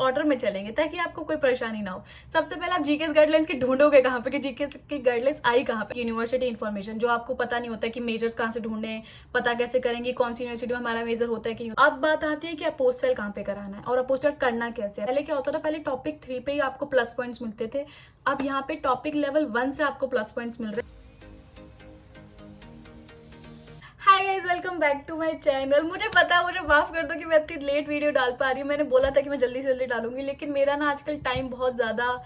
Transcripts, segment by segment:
Order में चलेंगे ताकि आपको कोई परेशानी ना हो। सबसे पहले आप जीकेएस गाइडलाइंस की ढूंढोगे कहाँ पे कि जीकेएस की गाइडलाइंस आई कहाँ पे। यूनिवर्सिटी इन्फॉर्मेशन जो आपको पता नहीं होता है कि मेजर्स कहाँ से ढूंढने, पता कैसे करेंगे कौन सी यूनिवर्सिटी में हमारा मेजर होता है कि नहीं। अब बात आती है कि अपोस्टल कहाँ पे कराना है और अपोस्टल करना कैसे है। पहले क्या होता था, पहले टॉपिक 3 पे ही आपको प्लस पॉइंट्स मिलते थे। अब यहाँ पे टॉपिक लेवल 1 से आपको प्लस पॉइंट्स मिल रहे हैं। Hi guys, welcome back to my channel. मुझे पता है, मुझे माफ कर दो कि मैं इतनी लेट वीडियो डाल पा रही हूँ। मैंने बोला था कि मैं जल्दी से जल्दी डालूंगी, लेकिन मेरा ना आजकल टाइम बहुत ज़्यादा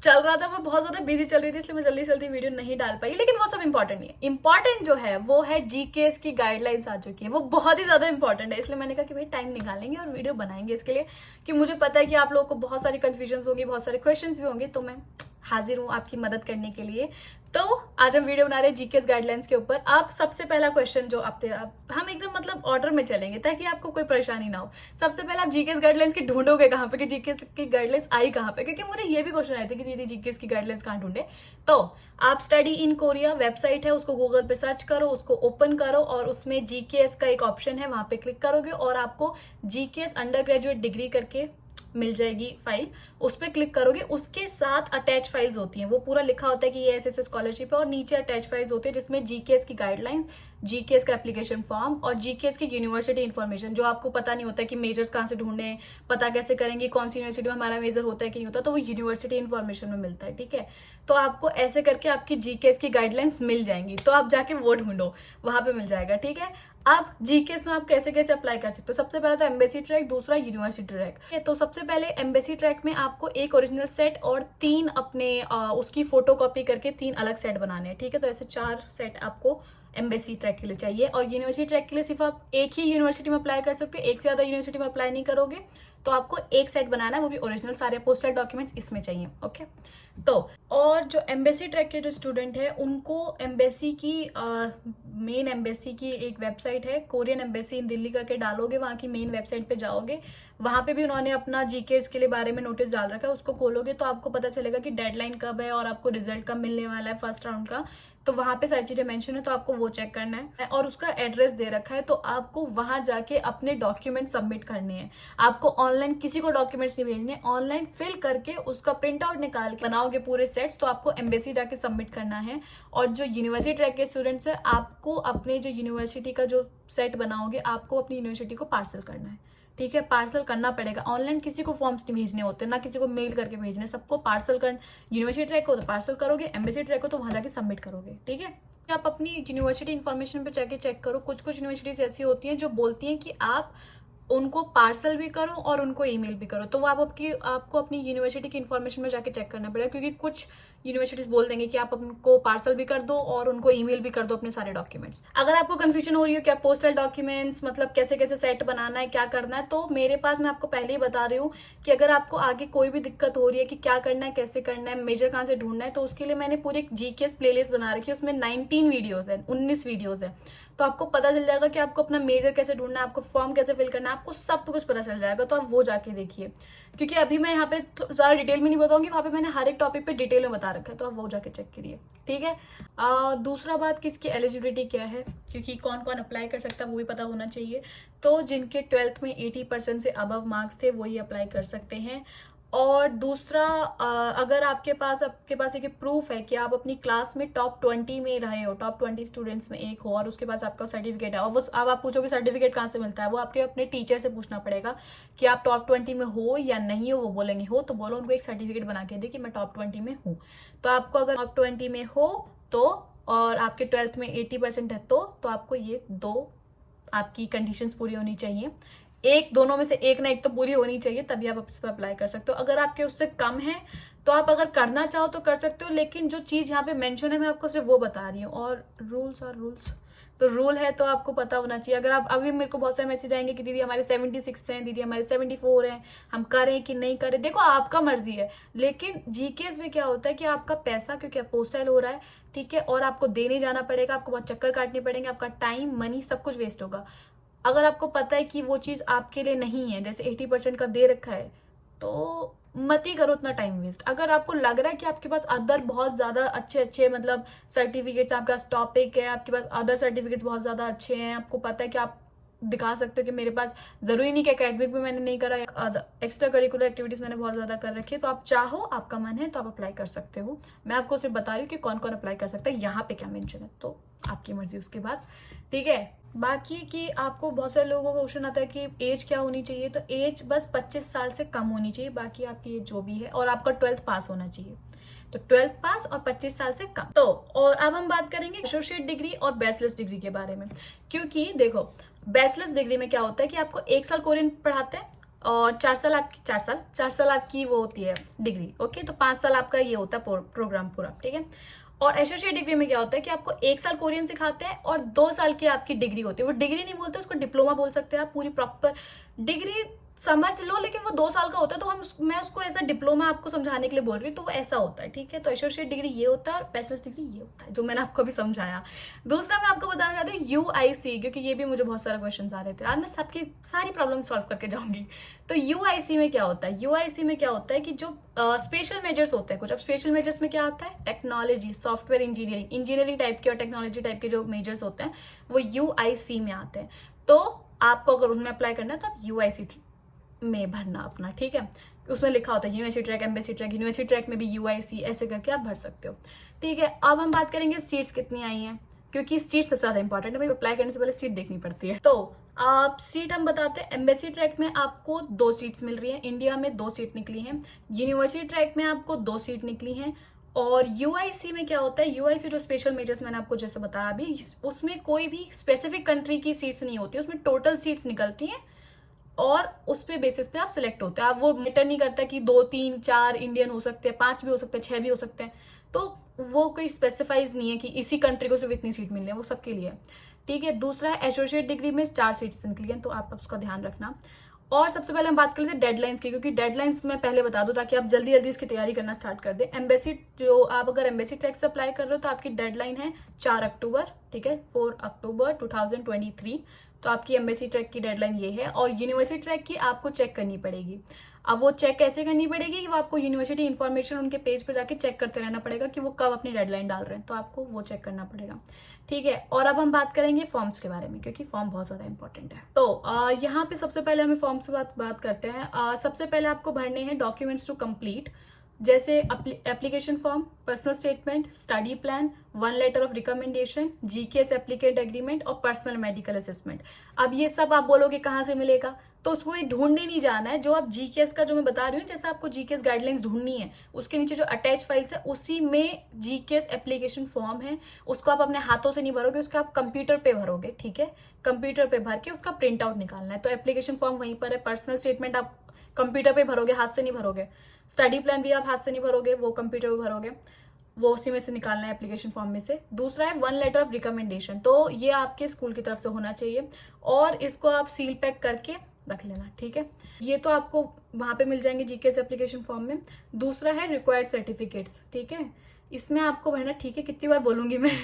चल रहा था, मैं बहुत ज़्यादा बिजी चल रही थी, इसलिए मैं जल्दी से जल्दी वीडियो नहीं डाल पाई। लेकिन वो सब इंपॉर्टेंट नहीं है। इंपॉर्टेंट जो है वो है जीकेएस की गाइडलाइंस आ चुकी है, वो बहुत ही ज़्यादा इंपॉर्टेंट है। इसलिए मैंने कहा कि भाई टाइम निकालेंगे और वीडियो बनाएंगे इसके लिए, कि मुझे पता है कि आप लोगों को बहुत सारी कन्फ्यूजन होंगी, बहुत सारे क्वेश्चन भी होंगे, तो मैं हाजिर हूँ आपकी मदद करने के लिए। तो आज हम वीडियो बना रहे हैं जीकेएस गाइडलाइंस के ऊपर। आप सबसे पहला क्वेश्चन जो हम एकदम मतलब ऑर्डर में चलेंगे ताकि आपको कोई परेशानी ना हो। सबसे पहले आप जीकेएस गाइडलाइंस की ढूंढोगे कहाँ पे कि जीकेएस की गाइडलाइंस आई कहाँ पे, क्योंकि मुझे ये भी क्वेश्चन आए थे कि दीदी जीकेएस की गाइडलाइंस कहाँ ढूंढे। तो आप स्टडी इन कोरिया वेबसाइट है, उसको गूगल पे सर्च करो, उसको ओपन करो और उसमें जीकेएस का एक ऑप्शन है, वहां पे क्लिक करोगे और आपको जीकेएस अंडर ग्रेजुएट डिग्री करके मिल जाएगी फाइल। उस पर क्लिक करोगे, उसके साथ अटैच फाइल्स होती हैं, वो पूरा लिखा होता है कि ये ऐसे स्कॉलरशिप है, और नीचे अटैच फाइल्स होती है जिसमें जीकेएस की गाइडलाइन, जीकेएस का एप्लीकेशन फॉर्म और जीकेएस की यूनिवर्सिटी इन्फॉर्मेशन जो आपको पता नहीं होता है कि मेजर्स कहाँ से ढूंढने, पता कैसे करेंगे कौन सी यूनिवर्सिटी में हमारा मेजर होता है कि नहीं होता, तो वो यूनिवर्सिटी इन्फॉर्मेशन में मिलता है। ठीक है, तो आपको ऐसे करके आपकी जीकेएस की गाइडलाइंस मिल जाएंगी, तो आप जाके वो ढूंढो, वहां पे मिल जाएगा। ठीक है, अब जीकेएस में आप कैसे कैसे अप्लाई कर सकते हो। सबसे पहले तो एम्बेसी ट्रैक, दूसरा यूनिवर्सिटी ट्रैक। तो सबसे पहले एम्बेसी ट्रैक में आपको एक ओरिजिनल सेट और 3 अपने उसकी फोटो कॉपी करके 3 अलग सेट बनाने हैं। ठीक है, तो ऐसे 4 सेट आपको एम्बेसी ट्रैक के लिए चाहिए। और यूनिवर्सिटी ट्रैक के लिए सिर्फ आप एक ही यूनिवर्सिटी में अप्लाई कर सकते हो, एक से ज्यादा यूनिवर्सिटी में अप्लाई नहीं करोगे, तो आपको एक सेट बनाना है, वो भी ओरिजिनल। सारे पोस्टल डॉक्यूमेंट्स इसमें चाहिए। ओके, तो और जो एम्बेसी ट्रैक के जो स्टूडेंट है उनको एम्बेसी की मेन एम्बेसी की एक वेबसाइट है, कोरियन एम्बेसी इन दिल्ली करके डालोगे, वहाँ की मेन वेबसाइट पे जाओगे, वहाँ पे भी उन्होंने अपना जीकेएस के लिए बारे में नोटिस डाल रखा है, उसको खोलोगे तो आपको पता चलेगा कि डेडलाइन कब है और आपको रिजल्ट कब मिलने वाला है फर्स्ट राउंड का। तो वहाँ पे सारी चीजें मेंशन है, तो आपको वो चेक करना है। और उसका एड्रेस दे रखा है, तो आपको वहां जाके अपने डॉक्यूमेंट सबमिट करने हैं। आपको ऑनलाइन किसी को डॉक्यूमेंट्स नहीं भेजने, ऑनलाइन फिल करके उसका प्रिंट आउट निकाल के बनाओगे पूरे सेट्स, तो आपको एम्बेसी जाके सबमिट करना है। और जो यूनिवर्सिटी ट्रैक के स्टूडेंट्स है, आपको अपने जो यूनिवर्सिटी का जो सेट बनाओगे, आपको अपनी यूनिवर्सिटी को पार्सल करना है। ठीक है, पार्सल करना पड़ेगा। ऑनलाइन किसी को फॉर्म्स नहीं भेजने होते, ना किसी को मेल करके भेजने, सबको पार्सल कर। यूनिवर्सिटी ट्रैक हो तो पार्सल करोगे, एम्बेसी ट्रैक हो तो वहां जाके सबमिट करोगे। ठीक है, आप अपनी यूनिवर्सिटी इन्फॉर्मेशन पे जाके चेक करो। कुछ कुछ यूनिवर्सिटीज ऐसी होती हैं जो बोलती हैं कि आप उनको पार्सल भी करो और उनको ईमेल भी करो, तो वो आपको अपनी यूनिवर्सिटी की इन्फॉर्मेशन में जाके चेक करना पड़ेगा, क्योंकि कुछ यूनिवर्सिटीज बोल देंगे कि आप उनको पार्सल भी कर दो और उनको ईमेल भी कर दो अपने सारे डॉक्यूमेंट्स। अगर आपको कंफ्यूजन हो रही हो कि आप पोस्टल डॉक्यूमेंट्स मतलब कैसे कैसे सेट बनाना है, क्या करना है, तो मेरे पास, मैं आपको पहले ही बता रही हूँ कि अगर आपको आगे कोई भी दिक्कत हो रही है कि क्या करना है, कैसे करना है, मेजर कहाँ से ढूंढना है, तो उसके लिए मैंने पूरी जीकेएस प्लेलिस्ट बना रखी है। उसमें 19 वीडियोज है, 19 वीडियोज है, तो आपको पता चल जाएगा कि आपको अपना मेजर कैसे ढूंढना है, आपको फॉर्म कैसे फिल करना है, आपको सब कुछ पता चल जाएगा। तो आप वो जाके देखिए, क्योंकि अभी मैं यहाँ पे ज्यादा डिटेल में नहीं बताऊंगी, वहां पे मैंने हर एक टॉपिक पे डिटेल में बता रखा है, तो आप वो जाके चेक करिए। ठीक है, दूसरा बात कि इसकी एलिजिबिलिटी क्या है, क्योंकि कौन कौन अप्लाई कर सकता है वो भी पता होना चाहिए। तो जिनके 12th में 80% से अबव मार्क्स थे वही अप्लाई कर सकते हैं। और दूसरा, अगर आपके पास एक प्रूफ है कि आप अपनी क्लास में टॉप 20 में रहे हो, टॉप 20 स्टूडेंट्स में एक हो, और उसके पास आपका सर्टिफिकेट है, और वो अब आप पूछोगे सर्टिफिकेट कहाँ से मिलता है, वो आपके अपने टीचर से पूछना पड़ेगा कि आप टॉप 20 में हो या नहीं हो। वो बोलेंगे हो, तो बोलो उनको एक सर्टिफिकेट बना के दे कि मैं टॉप 20 में हूँ। तो आपको अगर टॉप 20 में हो तो, और आपके 12th में 80% है, तो आपको ये 2 आपकी कंडीशंस पूरी होनी चाहिए। दोनों में से एक ना एक तो पूरी होनी चाहिए, तभी आप इस पर अप्लाई कर सकते हो। अगर आपके उससे कम है तो आप अगर करना चाहो तो कर सकते हो, लेकिन जो चीज यहाँ पे मेंशन है मैं आपको सिर्फ वो बता रही हूँ। और रूल्स तो रूल है तो आपको पता होना चाहिए। अगर आप अभी, मेरे को बहुत सारे मैसेज आएंगे कि दीदी हमारे 76 हैं, दीदी हमारे 74 हैं, हम करें कि नहीं करें। देखो, आपका मर्जी है, लेकिन जीकेएस में क्या होता है कि आपका पैसा, क्योंकि अपोस्टाइल हो रहा है, ठीक है, और आपको देने जाना पड़ेगा, आपको बहुत चक्कर काटने पड़ेंगे, आपका टाइम मनी सब कुछ वेस्ट होगा। अगर आपको पता है कि वो चीज आपके लिए नहीं है, जैसे 80% का दे रखा है, तो मत ही करो उतना टाइम वेस्ट। अगर आपको लग रहा है कि आपके पास अदर बहुत ज्यादा अच्छे अच्छे सर्टिफिकेट्स, आपके पास टॉपिक है, आपके पास अदर सर्टिफिकेट्स बहुत ज्यादा अच्छे हैं, आपको पता है कि आप दिखा सकते हो कि मेरे पास ज़रूरी नहीं कि एकेडमिक में मैंने नहीं करा, एक्स्ट्रा करिकुलर एक्टिविटीज़ मैंने बहुत ज़्यादा कर रखी है। तो आप चाहो, आपका मन है तो आप अप्लाई कर सकते हो। मैं आपको सिर्फ बता रही हूँ कि कौन कौन अप्लाई कर सकता है, यहाँ पे क्या मेंशन है, तो आपकी मर्जी उसके बाद, ठीक है। बाकी कि आपको बहुत सारे लोगों का क्वेश्चन आता है कि एज क्या होनी चाहिए, तो एज बस 25 साल से कम होनी चाहिए, बाकी आपकी एज जो भी है, और आपका 12th पास होना चाहिए। तो 12th पास और 25 साल से कम। तो और अब हम बात करेंगे एसोसिएट डिग्री और बैचलर्स डिग्री के बारे में, क्योंकि देखो बैचलर्स डिग्री में क्या होता है कि आपको 1 साल कोरियन पढ़ाते हैं और 4 साल आपकी वो होती है डिग्री, ओके। तो 5 साल आपका ये होता है प्रोग्राम पूरा, ठीक है। और एसोसिएट डिग्री में क्या होता है कि आपको 1 साल कोरियन सिखाते हैं और 2 साल की आपकी डिग्री होती है। वो डिग्री नहीं बोलते, उसको डिप्लोमा बोल सकते हैं आप, पूरी प्रॉपर डिग्री समझ लो, लेकिन वो 2 साल का होता है, तो मैं उसको ऐसा डिप्लोमा आपको समझाने के लिए बोल रही हूँ, तो वो ऐसा होता है, ठीक है। तो एसोसिएट डिग्री ये होता है और बैचलर्स डिग्री ये होता है, जो मैंने आपको अभी समझाया। दूसरा मैं आपको बताना चाहती हूँ यूआईसी, क्योंकि ये भी मुझे बहुत सारे क्वेश्चन आ रहे थे, आज मैं सबकी सारी प्रॉब्लम सॉल्व करके जाऊंगी। तो यूआईसी में क्या होता है, यूआईसी में क्या होता है कि जो स्पेशल मेजर्स होते हैं कुछ, अब स्पेशल मेजर्स में क्या होता है, टेक्नोलॉजी, सॉफ्टवेयर इंजीनियरिंग टाइप के और टेक्नोलॉजी टाइप के जो मेजर्स होते हैं वो यूआईसी में आते हैं। तो आपको अगर उनमें अप्लाई करना है तो आप यूआईसी में भरना अपना, ठीक है। उसमें लिखा होता है university track, embassy track, university track में भी यूआईसी, ऐसे करके आप भर सकते हो, ठीक है। अब हम बात करेंगे सीट्स कितनी आई हैं, क्योंकि सीट सबसे ज्यादा इंपॉर्टेंट है भाई, अप्लाई करने से पहले सीट देखनी पड़ती है। तो आप सीट हम बताते हैं, एम्बेसी ट्रैक में आपको 2 सीट्स मिल रही है, इंडिया में 2 सीट निकली हैं, यूनिवर्सिटी ट्रैक में आपको 2 सीट निकली हैं। और यूआईसी में क्या होता है, यूआईसी जो स्पेशल मेजर्स मैंने आपको जैसे बताया अभी, उसमें कोई भी स्पेसिफिक कंट्री की सीट्स नहीं होती, उसमें टोटल सीट्स निकलती हैं और उस पे बेसिस पे आप सिलेक्ट होते हैं। आप वो मैटर नहीं करता कि 2 3 4 इंडियन हो सकते हैं, 5 भी हो सकते हैं, 6 भी हो सकते हैं, तो वो कोई स्पेसिफाइज नहीं है कि इसी कंट्री को सिर्फ इतनी सीट मिल रही है, वो सबके लिए, ठीक है। दूसरा है एसोसिएट डिग्री में 4 सीट्स निकली हैं, तो आप उसका ध्यान रखना। और सबसे पहले हम बात कर लेते हैं डेडलाइंस की, क्योंकि डेडलाइंस मैं पहले बता दूं ताकि आप जल्दी जल्दी इसकी तैयारी करना स्टार्ट कर दें। एम्बेसी जो आप अगर एम्बेसी ट्रैक से अप्लाई कर रहे हो तो आपकी डेडलाइन है 4 अक्टूबर, ठीक है, 4 अक्टूबर 2023। तो आपकी एम्बेसी ट्रैक की डेडलाइन ये है। और यूनिवर्सिटी ट्रैक की आपको चेक करनी पड़ेगी। अब वो चेक कैसे करनी पड़ेगी कि वो आपको यूनिवर्सिटी इन्फॉर्मेशन उनके पेज पर जाके चेक करते रहना पड़ेगा कि वो कब अपनी डेडलाइन डाल रहे हैं, तो आपको वो चेक करना पड़ेगा, ठीक है। और अब हम बात करेंगे फॉर्म्स के बारे में, क्योंकि फॉर्म बहुत ज्यादा इंपॉर्टेंट है। तो यहाँ पे सबसे पहले हमें फॉर्म्स से बात करते हैं। सबसे पहले आपको भरने हैं डॉक्यूमेंट्स टू कंप्लीट, जैसे application form, personal statement, study plan, 1 letter of recommendation, GKS applicant agreement और पर्सनल मेडिकल असेसमेंट। अब ये सब आप बोलोगे कहाँ से मिलेगा, तो उसको ढूंढने नहीं जाना है। जो आप जीकेएस का जो मैं बता रही हूँ, जैसे आपको जीकेएस गाइडलाइंस ढूंढनी है, उसके नीचे जो अटैच फाइल्स है उसी में जीकेएस एप्लीकेशन फॉर्म है, उसको आप अपने हाथों से नहीं भरोगे, उसको आप कंप्यूटर पे भरोगे, ठीक है। कंप्यूटर पे भर के उसका प्रिंट आउट निकालना है। तो एप्लीकेशन फॉर्म वहीं पर है, पर्सनल स्टेटमेंट आप कंप्यूटर पे भरोगे, हाथ से नहीं भरोगे, स्टडी प्लान भी आप हाथ से नहीं भरोगे, वो कंप्यूटर पे भरोगे, वो उसी में से निकालना है एप्लीकेशन फॉर्म में से। दूसरा है 1 लेटर ऑफ रिकमेंडेशन, तो ये आपके स्कूल की तरफ से होना चाहिए और इसको आप सील पैक करके रख लेना, ठीक है। ये तो आपको वहां पे मिल जाएंगे जीकेएस एप्लीकेशन फॉर्म में। दूसरा है रिक्वायर्ड सर्टिफिकेट्स, ठीक है, इसमें आपको भरना, ठीक है, कितनी बार बोलूंगी मैं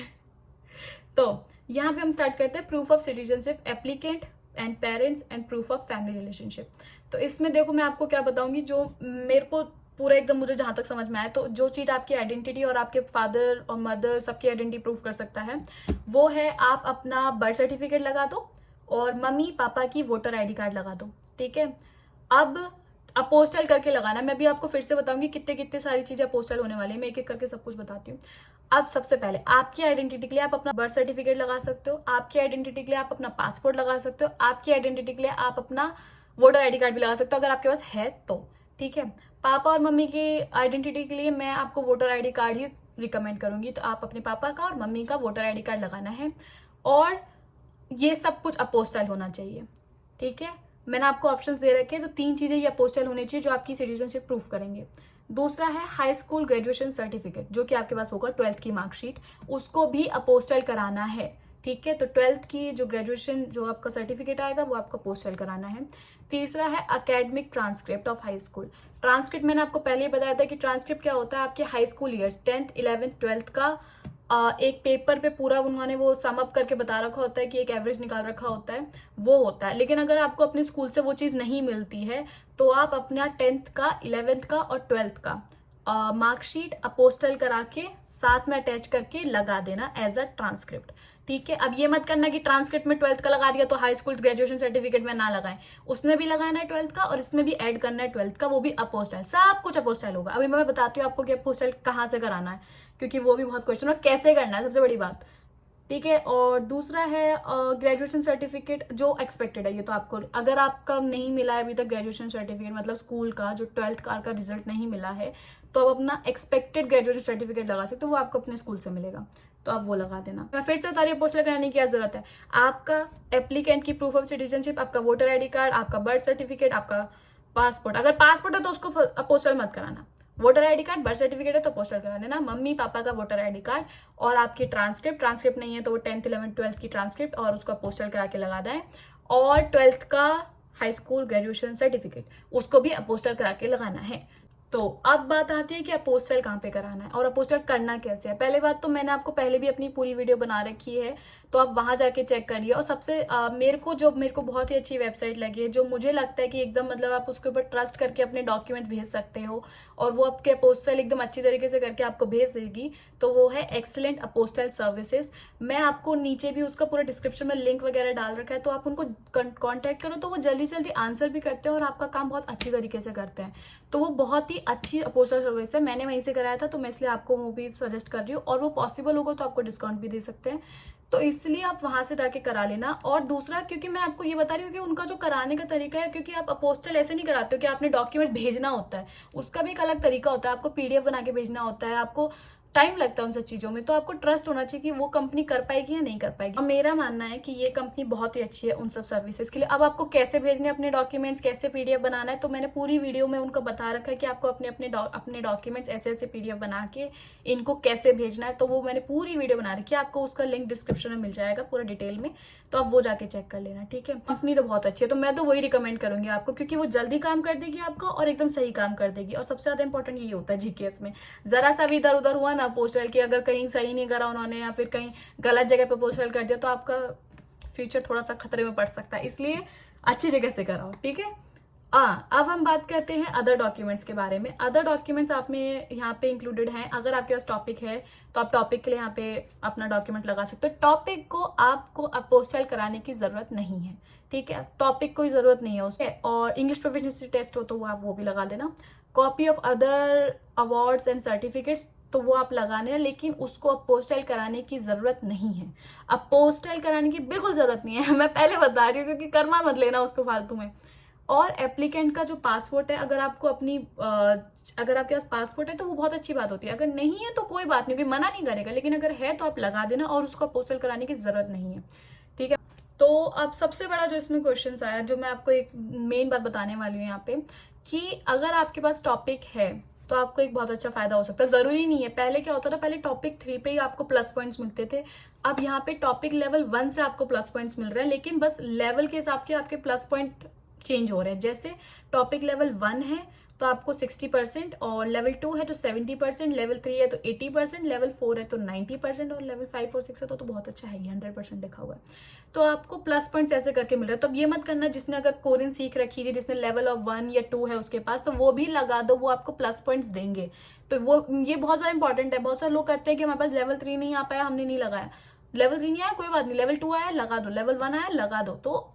तो यहाँ पे हम स्टार्ट करते हैं proof of citizenship, applicant and parents and proof of family relationship. तो इसमें देखो मैं आपको क्या बताऊंगी, जो मेरे को पूरा एकदम मुझे जहां तक समझ में आया, तो जो चीज आपकी आइडेंटिटी और आपके फादर और मदर सबकी आइडेंटिटी प्रूफ कर सकता है वो है आप अपना बर्थ सर्टिफिकेट लगा दो और मम्मी पापा की वोटर आईडी कार्ड लगा दो, ठीक है। अब अपोस्टल करके लगाना, मैं भी आपको फिर से बताऊंगी कितने कितने सारी चीजें अपोस्टल होने वाली है, मैं एक एक करके सब कुछ बताती हूँ। अब सबसे पहले आपकी आइडेंटिटी के लिए आप अपना बर्थ सर्टिफिकेट लगा सकते हो, आपकी आइडेंटिटी के लिए आप अपना पासपोर्ट लगा सकते हो, आपकी आइडेंटिटी के लिए आप अपना वोटर आईडी कार्ड भी लगा सकते हो अगर आपके पास है तो, ठीक है। पापा और मम्मी की आइडेंटिटी के लिए मैं आपको वोटर आईडी कार्ड ही रिकमेंड करूंगी, तो आप अपने पापा का और मम्मी का वोटर आईडी कार्ड लगाना है और ये सब कुछ अपोस्टल होना चाहिए, ठीक है। मैंने आपको ऑप्शंस दे रखे हैं, तो 3 चीजें ये अपोस्टल होनी चाहिए जो आपकी सिटीजनशिप प्रूफ करेंगे। दूसरा है हाई स्कूल ग्रेजुएशन सर्टिफिकेट, जो कि आपके पास होगा 12th की मार्कशीट, उसको भी अपोस्टल कराना है, ठीक है। तो 12th की जो ग्रेजुएशन जो आपका सर्टिफिकेट आएगा वो आपको अपोस्टल कराना है। तीसरा है academic transcript of high school. Transcript मैंने आपको पहले ही बताया था कि ट्रांसक्रिप्ट क्या होता है, आपके high school years 10th 11th 12th का एक पेपर पे पूरा उन्होंने वो सम अप करके बता रखा होता है कि एक एवरेज निकाल रखा होता है, वो होता है। लेकिन अगर आपको अपने स्कूल से वो चीज़ नहीं मिलती है तो आप अपना 10th का 11th का और 12th का मार्कशीट अपोस्टल करा के साथ में अटैच करके लगा देना एज अ ट्रांसक्रिप्ट, ठीक है। अब ये मत करना कि ट्रांसक्रिप्ट में 12th का लगा दिया तो हाई स्कूल ग्रेजुएशन सर्टिफिकेट में ना लगाएं, उसमें भी लगाना है 12th का और इसमें भी ऐड करना है 12th का, वो भी अपोस्टाइल, सब कुछ अपोस्टाइल होगा। अभी मैं बताती हूँ आपको कि अपोस्टाइल कहाँ से कराना है, क्योंकि वो भी बहुत क्वेश्चन, और कैसे करना है सबसे बड़ी बात, ठीक है। और दूसरा है ग्रेजुएशन सर्टिफिकेट जो एक्सपेक्टेड है, ये तो आपको, अगर आपका नहीं मिला है अभी तक ग्रेजुएशन सर्टिफिकेट, मतलब स्कूल का जो 12th का रिजल्ट नहीं मिला है, तो आप अपना एक्सपेक्टेड ग्रेजुएशन सर्टिफिकेट लगा सकते हो, वो आपको अपने स्कूल से मिलेगा, तो आप वो लगा देना। मैं फिर से बता रही हूँ अपोस्टाइल कराने की क्या जरूरत है। आपका एप्लीकेंट की प्रूफ ऑफ सिटीजनशिप, आपका वोटर आईडी कार्ड, आपका बर्थ सर्टिफिकेट, आपका पासपोर्ट, अगर पासपोर्ट है तो उसको अपोस्टाइल मत कराना, voter ID card, birth certificate है तो पोस्टल करा देना, मम्मी पापा का वोटर आईडी कार्ड और आपकी ट्रांसक्रिप्ट नहीं है तो वो 10th 11th 12th की ट्रांसक्रिप्ट और उसको पोस्टल करा के लगा दें, और 12th का हाई स्कूल ग्रेजुएशन सर्टिफिकेट उसको भी अपोस्टल करा के लगाना है। तो अब बात आती है कि अपोस्टल कहाँ पे कराना है और अपोस्टल करना कैसे है। पहले बात तो मैंने आपको पहले भी अपनी पूरी वीडियो बना रखी है, तो आप वहां जाके चेक करिए। और सबसे मेरे को बहुत ही अच्छी वेबसाइट लगी है, जो मुझे लगता है कि एकदम मतलब आप उसके ऊपर ट्रस्ट करके अपने डॉक्यूमेंट भेज सकते हो और वो आपके अपोस्टल एकदम अच्छी तरीके से करके आपको भेज देगी, तो वो है एक्सीलेंट अपोस्टल सर्विसेज। मैं आपको नीचे भी उसका पूरा डिस्क्रिप्शन में लिंक वगैरह डाल रखा है, तो आप उनको कॉन्टैक्ट करो, तो वो जल्दी से जल्दी आंसर भी करते हैं और आपका काम बहुत अच्छी तरीके से करते हैं। तो वो बहुत ही अच्छी अपोस्टल सर्विस है, मैंने वहीं से कराया था, तो मैं इसलिए आपको वो भी सजेस्ट कर रही हूँ, और वो पॉसिबल होगा तो आपको डिस्काउंट भी दे सकते हैं, तो इसलिए आप वहां से जाके करा लेना। और दूसरा, क्योंकि मैं आपको ये बता रही हूँ कि उनका जो कराने का तरीका है, क्योंकि आप अपोस्टल ऐसे नहीं कराते हो कि आपने डॉक्यूमेंट भेजना होता है, उसका भी एक अलग तरीका होता है, आपको पीडीएफ बना के भेजना होता है, आपको टाइम लगता है उन सब चीजों में, तो आपको ट्रस्ट होना चाहिए कि वो कंपनी कर पाएगी या नहीं कर पाएगी। और मेरा मानना है कि ये कंपनी बहुत ही अच्छी है उन सब सर्विसेज के लिए। अब आपको कैसे भेजने अपने डॉक्यूमेंट्स, कैसे पीडीएफ बनाना है, तो मैंने पूरी वीडियो में उनको बता रखा है कि आपको अपने डॉक्यूमेंट्स ऐसे पीडीएफ बना के इनको कैसे भेजना है, तो वो मैंने पूरी वीडियो बना रखी है, आपको उसका लिंक डिस्क्रिप्शन में मिल जाएगा पूरा डिटेल में, तो आप वो जाके चेक कर लेना, ठीक है। कंपनी तो बहुत अच्छी है, तो मैं तो वही रिकमेंड करूंगी आपको, क्योंकि वो जल्दी काम कर देगी आपका और एकदम सही काम कर देगी। और सबसे ज्यादा इंपॉर्टेंट यही होता है जीकेएस में, जरा सा भी इधर उधर हुआ ना पोस्टल की, अगर कहीं सही नहीं करा उन्होंने या फिर कहीं गलत जगह पे पोस्टल कर दिया, तो आपका फ्यूचर थोड़ा सा खतरे में पड़ सकता है, इसलिए अच्छी जगह से कराओ, ठीक है। अब हम बात करते हैं अदर डॉक्यूमेंट्स के बारे में। अदर डॉक्यूमेंट्स आप में यहाँ पे इंक्लूडेड हैं, अगर आपके पास टॉपिक है तो आप टॉपिक के लिए यहाँ पे अपना डॉक्यूमेंट लगा सकते हो। टॉपिक को आपको अपोस्टाइल कराने की जरूरत नहीं है, ठीक है, टॉपिक कोई जरूरत नहीं है उसके। और इंग्लिश प्रोफिशिएंसी टेस्ट हो तो वो आप वो भी लगा देना। Copy of other awards and certificates, तो वो आप लगाने हैं, लेकिन उसको अपोस्टाइल कराने की जरूरत नहीं है, अपोस्टाइल कराने की बिल्कुल जरूरत नहीं है। मैं पहले बता रही हूँ, क्योंकि कर्मा मत लेना उसको फालतू में। और एप्लीकेंट का जो पासपोर्ट है, अगर आपको अगर आपके पास पासपोर्ट है तो वो बहुत अच्छी बात होती है, अगर नहीं है तो कोई बात नहीं, कोई मना नहीं करेगा, लेकिन अगर है तो आप लगा देना और उसको अपोस्टाइल कराने की जरूरत नहीं है, ठीक है। तो अब सबसे बड़ा जो इसमें क्वेश्चन आया, जो मैं आपको एक मेन बात बताने वाली हूँ यहाँ पे, कि अगर आपके पास टॉपिक है तो आपको एक बहुत अच्छा फायदा हो सकता है। जरूरी नहीं है, पहले क्या होता था, पहले टॉपिक 3 पे ही आपको प्लस पॉइंट्स मिलते थे, अब यहाँ पे टॉपिक लेवल 1 से आपको प्लस पॉइंट्स मिल रहे हैं, लेकिन बस लेवल के हिसाब के आपके प्लस पॉइंट चेंज हो रहे हैं। जैसे टॉपिक लेवल 1 है तो आपको 60%, और लेवल 2 है तो 70%, लेवल 3 है तो 80%, लेवल 4 है तो 90%, और लेवल 5 और 6 है तो बहुत अच्छा है, 100% लिखा हुआ है, तो आपको प्लस पॉइंट्स ऐसे करके मिल रहा है। तो अब ये मत करना जिसने अगर कोरियन सीख रखी थी, जिसने लेवल ऑफ 1 या 2 है उसके पास, तो वो भी लगा दो, वो आपको प्लस पॉइंट्स देंगे। तो वो ये बहुत ज्यादा इंपॉर्टेंट है। बहुत सारे लोग करते हैं कि हमारे पास लेवल 3 नहीं आ पाया, हमने नहीं लगाया, लेवल 3 नहीं आया कोई बात नहीं, लेवल 2 आया लगा दो, लेवल 1 आया लगा दो, तो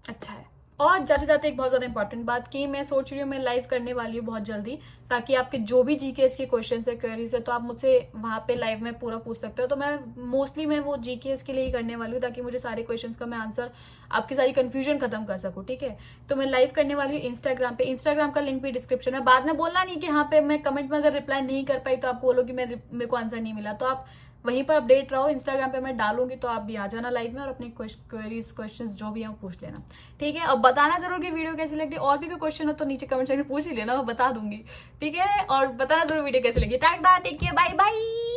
अच्छा है। और जाते जाते एक बहुत ज्यादा इंपॉर्टेंट बात की, मैं सोच रही हूँ मैं लाइव करने वाली हूँ बहुत जल्दी, ताकि आपके जो भी जीकेएस के क्वेश्चन है, क्वेरीज है, तो आप मुझसे वहां पे लाइव में पूरा पूछ सकते हो। तो मैं मोस्टली वो जीकेएस के लिए ही करने वाली हूँ, ताकि मुझे सारे क्वेश्चन का मैं आंसर, आपकी सारी कंफ्यूजन खत्म कर सकूँ, ठीक है। तो मैं लाइव करने वाली हूँ इंस्टाग्राम पे, इंस्टाग्राम का लिंक भी डिस्क्रिप्शन है। बाद में बोलना नहीं कि यहाँ पे मैं कमेंट में अगर रिप्लाई नहीं कर पाई तो आप बोलो कि मेरे को आंसर नहीं मिला, तो आप वहीं पर अपडेट रहो। इंस्टाग्राम पे मैं डालूंगी, तो आप भी आ जाना लाइव में और अपने क्वेरीज क्वेश्चंस जो भी है वो पूछ लेना, ठीक है। और बताना जरूर कि वीडियो कैसी लगी, और भी कोई क्वेश्चन हो तो नीचे कमेंट सेक्शन में पूछ ही लेना, मैं बता दूंगी, ठीक है। और बताना जरूर वीडियो कैसी लगी। Tata, take care, bye bye.